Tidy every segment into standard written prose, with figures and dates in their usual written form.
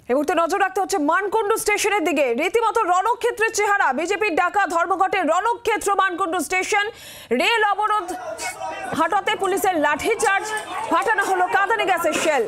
এই মুহূর্তে নজর রাখতে হচ্ছে মানকুণ্ডু স্টেশনের দিকে। রীতিমতো রণক্ষেত্রের চেহারা। বিজেপির ডাকা ধর্মঘটের রণক্ষেত্র মানকুণ্ডু স্টেশন। রেল অবরোধ হটাতে পুলিশের লাঠিচার্জ, ফাটানো হলো কাঁদানে গ্যাসের শেল।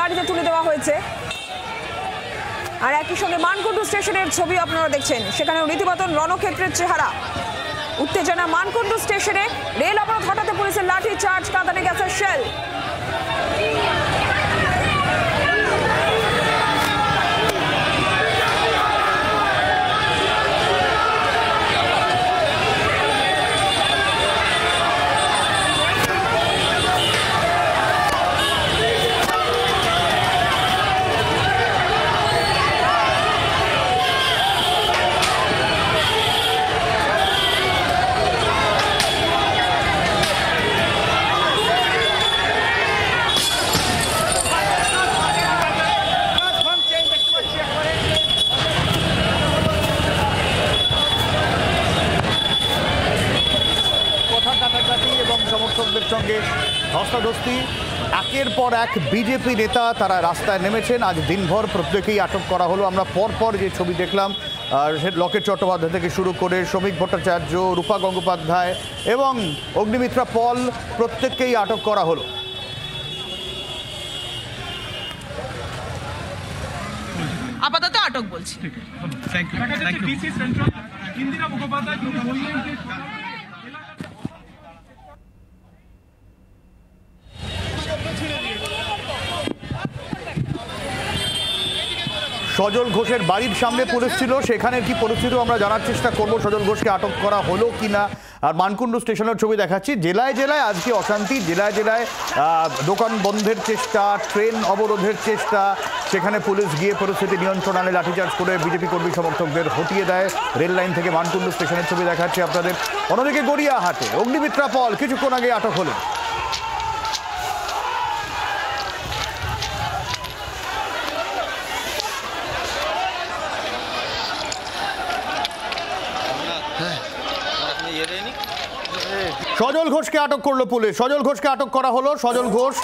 গাড়িতে তুলে দেওয়া হয়েছে। আর একই সঙ্গে মানকুণ্ডু স্টেশনের ছবি আপনারা দেখছেন, সেখানে রীতিমতো রণক্ষেত্রের চেহারা। উত্তেজনা মানকুণ্ডু স্টেশনে। রেল অবরোধ হটাতে পুলিশের লাঠি চার্জ, কাঁদানে গ্যাসের শেল। এবং সমর্থকদের সঙ্গে ধস্তাধস্তি। একের পর এক বিজেপি নেতা তারা রাস্তায় নেমেছেন। আজ দিনভর প্রত্যেকেই আটক করা হলো। আমরা পরপর যে ছবি দেখলাম, লকেট চট্টোপাধ্যায় থেকে শুরু করে শ্রমিক ভট্টাচার্য, রূপা গঙ্গোপাধ্যায় এবং অগ্নিমিত্রা পল, প্রত্যেককেই আটক করা হলো। আপাতত আটক বলছি। সজল ঘোষের বাড়ির সামনে পুলিশ ছিল, সেখানে কি পরিস্থিতি আমরা জানার চেষ্টা করব। সজল ঘোষকে আটক করা হলো কিনা আর মানকুণ্ডু স্টেশনের ছবি দেখাচ্ছি। জেলায় জেলায় আজকে অশান্তি, জেলায় জেলায় দোকান বন্ধের চেষ্টা, ট্রেন অবরোধের চেষ্টা, সেখানে পুলিশ গিয়ে পরিস্থিতি নিয়ন্ত্রণ আনে, লাঠিচার্জ করে বিজেপি কর্মী সমর্থকদের হটিয়ে দেয়। রেল লাইন থেকে মানকুণ্ডু স্টেশনের ছবি দেখাচ্ছি আপনাদের। অন্যদিকে গড়িয়াহাটে অগ্নিমিত্রা পল কিছুক্ষণ আগে আটক হলেন। সজল ঘোষকে আটক করলো পুলিশ। সজল ঘোষকে আটক করা হলো। সজল ঘোষ,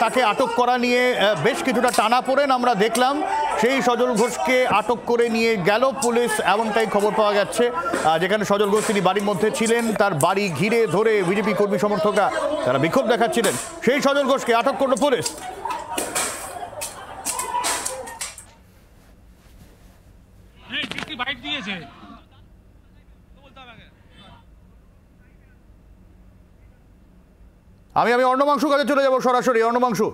তাকে আটক করা নিয়ে বেশ কিছুটা টানাপোড়েন আমরা দেখলাম। সেই সজল ঘোষকে আটক করে নিয়ে গেল পুলিশ, এমনটাই খবর পাওয়া যাচ্ছে। যেখানে সজল ঘোষ তিনি বাড়ির মধ্যে ছিলেন, তার বাড়ি ঘিরে ধরে বিজেপি কর্মী সমর্থকরা তারা বিক্ষোভ দেখাচ্ছিলেন। সেই সজল ঘোষকে আটক করলো পুলিশ। আমি অর্ণবাংশুর কাছে চলে যাব সরাসরি। অর্ণবাংশু,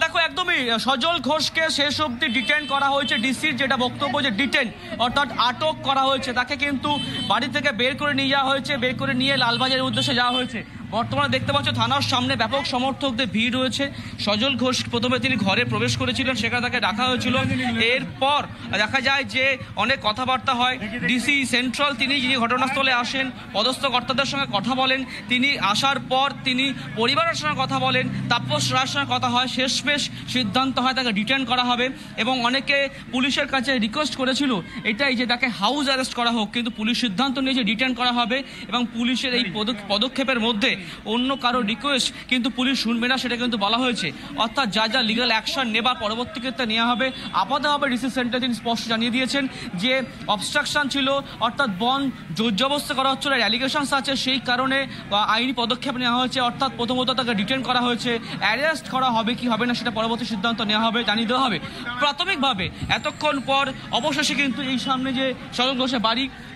দেখো একদমই সজল ঘোষকে শেষ অবধি ডিটেন করা হয়েছে। ডিসির যেটা বক্তব্য যে ডিটেন অর্থাৎ আটক করা হয়েছে, তাকে কিন্তু বাড়ি থেকে বের করে নিয়ে যাওয়া হয়েছে, বের করে নিয়ে লালবাজারের উদ্দেশ্যে যাওয়া হয়েছে। বর্তমানে দেখতে পাচ্ছ থানার সামনে ব্যাপক সমর্থকদের ভিড় রয়েছে। সজল ঘোষ প্রথমে তিনি ঘরে প্রবেশ করেছিলেন, সেখানে তাকে ডাকা হয়েছিল। এরপর দেখা যায় যে অনেক কথাবার্তা হয়। ডিসি সেন্ট্রাল তিনি যিনি ঘটনাস্থলে আসেন, পদস্থ কর্তাদের সঙ্গে কথা বলেন। তিনি আসার পর তিনি পরিবারের সঙ্গে কথা বলেন, তাপস রায়ের সঙ্গে কথা হয়। শেষমেশ সিদ্ধান্ত হয় তাকে ডিটেন করা হবে। এবং অনেকে পুলিশের কাছে রিকোয়েস্ট করেছিল এটাই যে তাকে হাউস অ্যারেস্ট করা হোক, কিন্তু পুলিশ সিদ্ধান্ত নিয়েছে ডিটেন করা হবে। এবং পুলিশের এই পদক্ষেপের মধ্যে অন্য কারো রিকোয়েস্ট কিন্তু পুলিশ শুনবে না, সেটা কিন্তু বলা হয়েছে। অর্থাৎ যা যা লিগ্যাল অ্যাকশন নেবার পরবর্তী ক্ষেত্রে নেওয়া হবে। আপাতভাবে ডিসি সেন্টার তিনি স্পষ্ট জানিয়ে দিয়েছেন যে অবস্ট্রাকশন ছিল, অর্থাৎ বন জোরজবস্তি করা হচ্ছিল, অ্যালিগেশনস আছে, সেই কারণে আইনি পদক্ষেপ নেওয়া হয়েছে। অর্থাৎ প্রথমত তাকে ডিটেন করা হয়েছে। অ্যারেস্ট করা হবে কি হবে না সেটা পরবর্তী সিদ্ধান্ত নেওয়া হবে, জানিয়ে দেওয়া হবে। প্রাথমিকভাবে এতক্ষণ পর অবশেষে কিন্তু এই সামনে যে সজল ঘোষের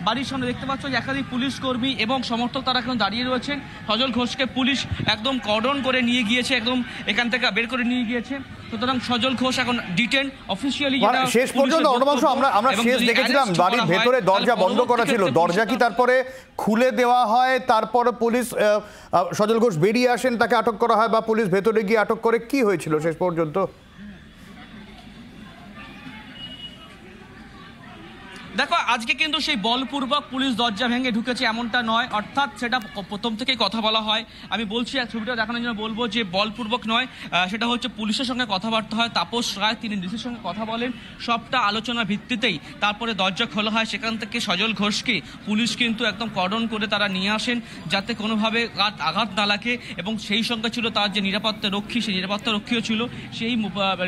বাড়ির সামনে দেখতে পাচ্ছ যে একাধিক পুলিশ কর্মী এবং সমর্থক তারা এখন দাঁড়িয়ে রয়েছেন। সজল ঘোষকে পুলিশ একদম কর্ডন করে নিয়ে গিয়েছে, একদম এখান থেকে বের করে নিয়ে গিয়েছে। সুতরাং সজল ঘোষ এখন ডিটেন অফিসিয়ালি। শেষ পর্যন্ত অর্ণবাংশু আমরা শেষ দেখেছিলাম বাড়ির ভেতরে দরজা বন্ধ করা ছিল, দরজা কি তারপরে খুলে দেওয়া হয়, তারপর পুলিশ সজল ঘোষ বেরিয়ে আসেন, তাকে আটক করা হয়, বা পুলিশ ভেতরে গিয়ে আটক করে, কি হয়েছিল শেষ পর্যন্ত? দেখো আজকে কিন্তু সেই বলপূর্বক পুলিশ দরজা ভেঙে ঢুকেছে এমনটা নয়, অর্থাৎ সেটা প্রথম থেকেই কথা বলা হয়। আমি বলছি এক ছবিটা দেখানোর জন্য বলবো যে বলপূর্বক নয়, সেটা হচ্ছে পুলিশের সঙ্গে কথাবার্তা হয়। তাপস রায় তিনি ডিসির সঙ্গে কথা বলেন, সবটা আলোচনার ভিত্তিতেই তারপরে দরজা খোলা হয়। সেখান থেকে সজল ঘোষকে পুলিশ কিন্তু একদম কর্ডন করে তারা নিয়ে আসেন, যাতে কোনোভাবে আঘাত না লাগে। এবং সেই সঙ্গে ছিল তার যে নিরাপত্তা রক্ষী, সেই নিরাপত্তা রক্ষীও ছিল। সেই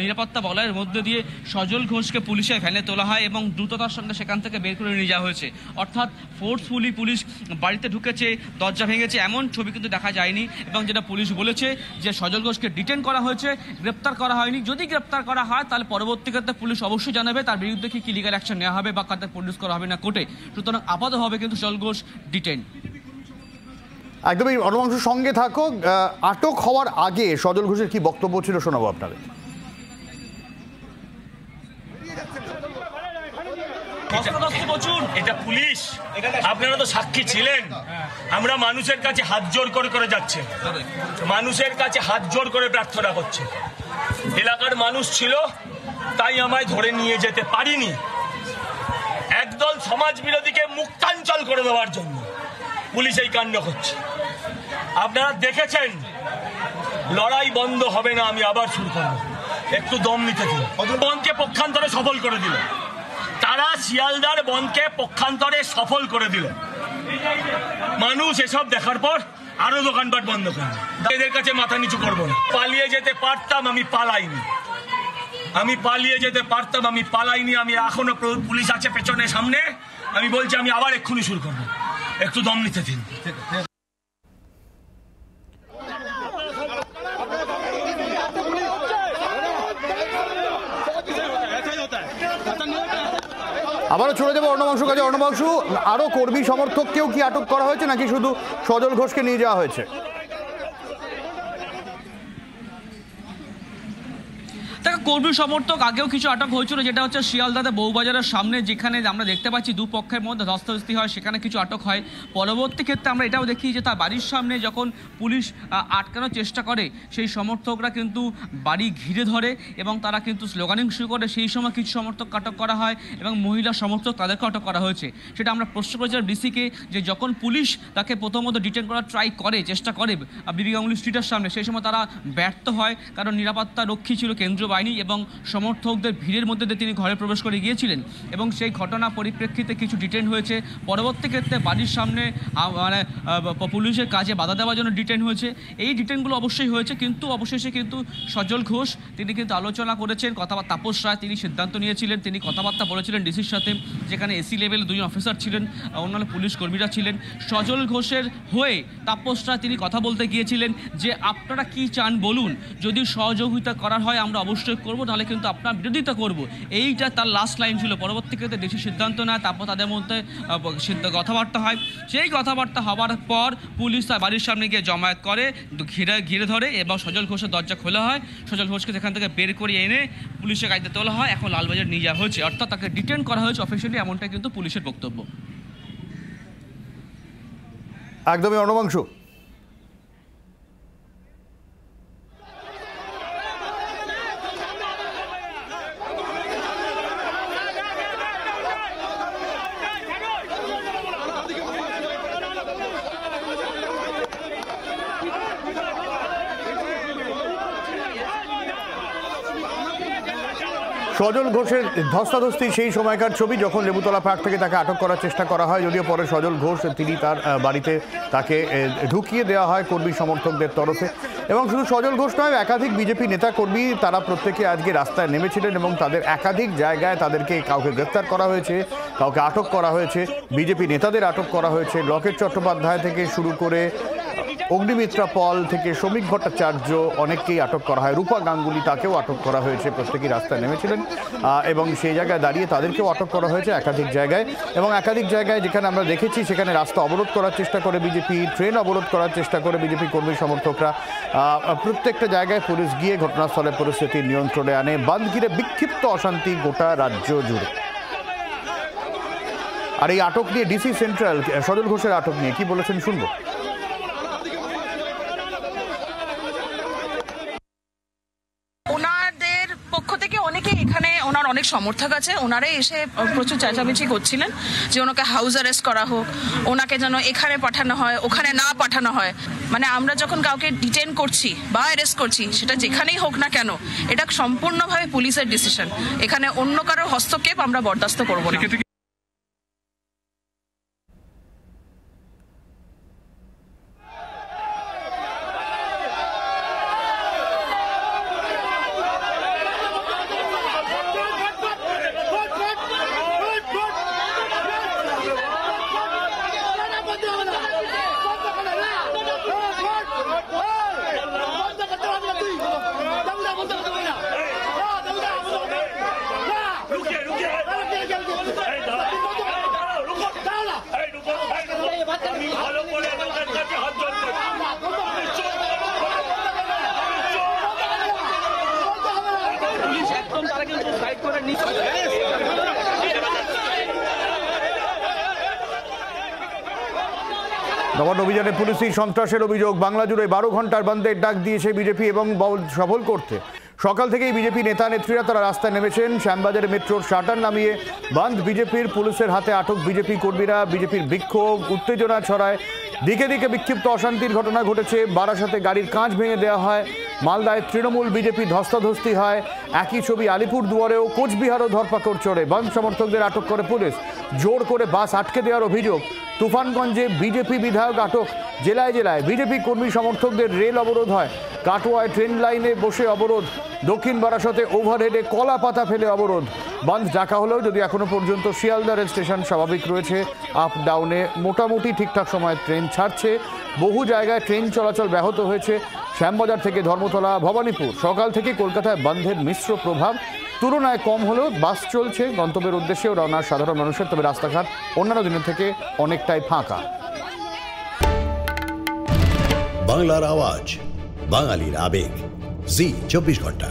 নিরাপত্তা বলয়ের মধ্যে দিয়ে সজল ঘোষকে পুলিশের ভ্যানে তোলা হয় এবং দ্রুততার সঙ্গে সেখান থেকে বের করে নিয়ে যাওয়া হয়েছে। অর্থাৎ ফোর্সফুলি পুলিশ বাড়িতে ঢুকেছে, দরজা ভেঙেছে, এমন ছবি কিন্তু দেখা যায়নি। এবং যেটা পুলিশ বলেছে যে সজল ঘোষকে ডিটেন করা হয়েছে, গ্রেপ্তার করা হয়নি। যদি গ্রেপ্তার করা হয় তাহলে পরবর্তী ক্ষেত্রে পুলিশ অবশ্যই জানাবে তার বিরুদ্ধে কি লিগাল অ্যাকশন নেওয়া হবে বা কাদের প্রডিউস করা হবে না কোর্টে। সুতরাং আপাতত হবে কিন্তু সজল ঘোষ ডিটেন। একদমই অর্ণবাংশুর সঙ্গে থাকো। আটক হওয়ার আগে সজল ঘোষের কি বক্তব্য ছিল শোনাবো আপনাদের। এটা পুলিশ, আপনারা তো সাক্ষী ছিলেন। আমরা মানুষের কাছে হাত জোর করে যাচ্ছে, মানুষের কাছে হাত জোর করে প্রার্থনা করছে। এলাকার মানুষ ছিল তাই আমায় ধরে নিয়ে যেতে পারিনি। একদল সমাজ বিরোধীকে মুক্তাঞ্চল করে দেওয়ার জন্য পুলিশ এই কাণ্ড করছে। আপনারা দেখেছেন লড়াই বন্ধ হবে না, আমি আবার শুরু করব। একটু দম নিতে দিন। বনকে পক্ষান্তরে সফল করে দিল, তারা শিয়ালদার বনকে পক্ষান্তরে সফল করে দিল। মানুষ এসব দেখার পর আরো দোকানপাট বন্ধ করবে। এদের কাছে মাথা নিচু করবো না। পালিয়ে যেতে পারতাম, আমি পালাইনি। আমি পালিয়ে যেতে পারতাম, আমি পালাইনি। আমি এখনো পুলিশ আছে পেছনে সামনে। আমি বলছি আমি আবার এক্ষুনি শুরু করবো। একটু দম নিতে দিন। আবারও চলে যাবো অর্ণবাংশুর কাছে। অর্ণবাংশু, আরো কর্মী সমর্থককেও কি আটক করা হয়েছে নাকি শুধু সজল ঘোষকে নিয়ে যাওয়া হয়েছে? দেখো কর্মী সমর্থক আগেও কিছু আটক হয়েছিল, যেটা হচ্ছে শিয়ালদাতে বউবাজারের সামনে, যেখানে আমরা দেখতে পাচ্ছি দুপক্ষের মধ্যে ধস্তাধস্তি হয়, সেখানে কিছু আটক হয়। পরবর্তী ক্ষেত্রে আমরা এটাও দেখি যে তার বাড়ির সামনে যখন পুলিশ আটকানোর চেষ্টা করে, সেই সমর্থকরা কিন্তু বাড়ি ঘিরে ধরে এবং তারা কিন্তু স্লোগানিং শুরু করে। সেই সময় কিছু সমর্থক আটক করা হয় এবং মহিলা সমর্থক তাদেরকে আটক করা হয়েছে। সেটা আমরা প্রশ্ন করেছিলাম ডিসিকে যে যখন পুলিশ তাকে প্রথমত ডিটেন করার চেষ্টা করে বিবি গাঙ্গুলি স্ট্রিটের সামনে, সেই সময় তারা ব্যর্থ হয়, কারণ নিরাপত্তা রক্ষী ছিল কেন্দ্রীয় বাহিনী এবং সমর্থকদের ভিড়ের মধ্যে দিয়ে তিনি ঘরে প্রবেশ করে গিয়েছিলেন এবং সেই ঘটনা পরিপ্রেক্ষিতে কিছু ডিটেন হয়েছে। পরবর্তী ক্ষেত্রে বাড়ির সামনে মানে পুলিশের কাজে বাধা দেওয়ার জন্য ডিটেন হয়েছে। এই ডিটেনগুলো অবশ্যই হয়েছে, কিন্তু অবশেষে কিন্তু সজল ঘোষ তিনি কিন্তু আলোচনা করেছেন, কথাবার্তা তাপস রায় তিনি সিদ্ধান্ত নিয়েছিলেন, তিনি কথাবার্তা বলেছিলেন ডিসির সাথে, যেখানে এসি লেভেলে 2জন অফিসার ছিলেন, অন্যান্য পুলিশ কর্মীরা ছিলেন। সজল ঘোষের হয়ে তাপস রায় তিনি কথা বলতে গিয়েছিলেন যে আপনারা কি চান বলুন, যদি সহযোগিতা করার হয় আমরা অবশ্যই করব, নাহলে কিন্তু আপনার বিরোধিতা করব। এইটা তার লাস্ট লাইন ছিল। পরবর্তী ক্ষেত্রে ডিসি সিদ্ধান্ত নেয়, তারপর তাদের মধ্যে কথাবার্তা হয়। সেই কথাবার্তা হওয়ার পর পুলিশ তার বাড়ির সামনে গিয়ে জমায়েত করে, ঘিরে ধরে এবং সজল ঘোষের দরজা খোলা হয়। সজল ঘোষকে সেখান থেকে বের করে এনে পুলিশের গাড়িতে তোলা হয়, এখন লালবাজার নিয়ে যাওয়া হয়েছে, অর্থাৎ তাকে ডিটেন করা হয়েছে অফিসিয়ালি, এমনটা কিন্তু পুলিশের বক্তব্য। একদমই অর্ণবাংশু। সজল ঘোষের ধস্তাধস্তি সেই সময়কার ছবি, যখন লেবুতলা পার্ক থেকে তাকে আটক করার চেষ্টা করা হয়, যদিও পরে সজল ঘোষ তিনি তার বাড়িতে তাকে ঢুকিয়ে দেওয়া হয় কর্মী সমর্থকদের তরফে। এবং শুধু সজল ঘোষ নয়, একাধিক বিজেপি নেতা কর্মী তারা প্রত্যেকে আজকে রাস্তায় নেমেছিলেন এবং তাদের একাধিক জায়গায় তাদেরকে কাউকে গ্রেফতার করা হয়েছে, কাউকে আটক করা হয়েছে, বিজেপি নেতাদের আটক করা হয়েছে। লকেট চট্টোপাধ্যায় থেকে শুরু করে অগ্নিমিত্রা পল থেকে শ্রমিক ভট্টাচার্য অনেককেই আটক করা হয়, রূপা গাঙ্গুলি তাকেও আটক করা হয়েছে, প্রত্যেকেই রাস্তায় নেমেছিলেন এবং সেই জায়গায় দাঁড়িয়ে তাদেরকেও আটক করা হয়েছে একাধিক জায়গায়। এবং একাধিক জায়গায় যেখানে আমরা দেখেছি সেখানে রাস্তা অবরোধ করার চেষ্টা করে বিজেপি, ট্রেন অবরোধ করার চেষ্টা করে বিজেপি কর্মী সমর্থকরা। প্রত্যেকটা জায়গায় পুলিশ গিয়ে ঘটনাস্থলে পরিস্থিতি নিয়ন্ত্রণে আনে। বাঁধ ঘিরে বিক্ষিপ্ত অশান্তি গোটা রাজ্য জুড়ে। আর এই আটক নিয়ে ডিসি সেন্ট্রাল সজল ঘোষের আটক নিয়ে কি বলেছেন শুনবো। ওনাদের পক্ষ থেকে অনেকে এখানে, ওনার অনেক সমর্থক আছে, ওনারাই এসে প্রচুর চেঁচামেচি করছিলেন যে ওনাকে হাউস অ্যারেস্ট করা হোক, ওনাকে যেন এখানে পাঠানো হয়, ওখানে না পাঠানো হয়। মানে আমরা যখন কাউকে ডিটেন করছি বা অ্যারেস্ট করছি, সেটা যেখানেই হোক না কেন, এটা সম্পূর্ণভাবে পুলিশের ডিসিশন। এখানে অন্য কারো হস্তক্ষেপ আমরা বরদাস্ত করবো না। নবান্ন অভিযানে পুলিশি সন্ত্রাসের অভিযোগ। বাংলা জুড়ে 12 ঘন্টার বন্ধের ডাক দিয়েছে বিজেপি এবং সফল করতে সকাল থেকেই বিজেপি নেতা নেত্রীরা তারা রাস্তায় নেমেছেন। শ্যামবাজারে মেট্রোর শাটার নামিয়ে বন্ধ বিজেপির, পুলিশের হাতে আটক বিজেপি কর্মীরা। বিজেপির বিক্ষোভ, উত্তেজনা ছড়ায়, দিকে দিকে বিক্ষিপ্ত অশান্তির ঘটনা ঘটেছে। বারাসাতে গাড়ির কাঁচ ভেঙে দেওয়া হয়, মালদায় তৃণমূল বিজেপি ধস্তাধস্তি হয়। একই ছবি আলিপুরদুয়ারেও, কোচবিহারও ধরপাকড় চড়ে বন্ধ সমর্থকদের আটক করে পুলিশ। জোর করে বাস আটকে দেওয়ার অভিযোগ। তুফানগঞ্জে বিজেপি বিধায়ক আটক। জেলায় জেলায় বিজেপি কর্মী সমর্থকদের রেল অবরোধ হয়। কাটোয়ায় ট্রেন লাইনে বসে অবরোধ। দক্ষিণ বারাসতে ওভারহেডে কলা পাতা ফেলে অবরোধ। বন্ধ ডাকা হলেও যদি এখনো পর্যন্ত শিয়ালদা রেল স্টেশন স্বাভাবিক রয়েছে, আপ ডাউনে মোটামুটি ঠিকঠাক সময় ট্রেন ছাড়ছে। বহু জায়গায় ট্রেন চলাচল ব্যাহত হয়েছে। শ্যামবাজার থেকে ধর্মতলা, ভবানীপুর সকাল থেকে কলকাতায় বন্ধের মিশ্র প্রভাব। তুলনায় কম হলেও বাস চলছে গন্তব্যের উদ্দেশ্যেও রওনার সাধারণ মানুষের, তবে রাস্তাঘাট অন্যান্য দিনের থেকে অনেকটাই ফাঁকা। বাংলার আওয়াজ, বাঙালির আবেগ, জি 24 ঘন্টা।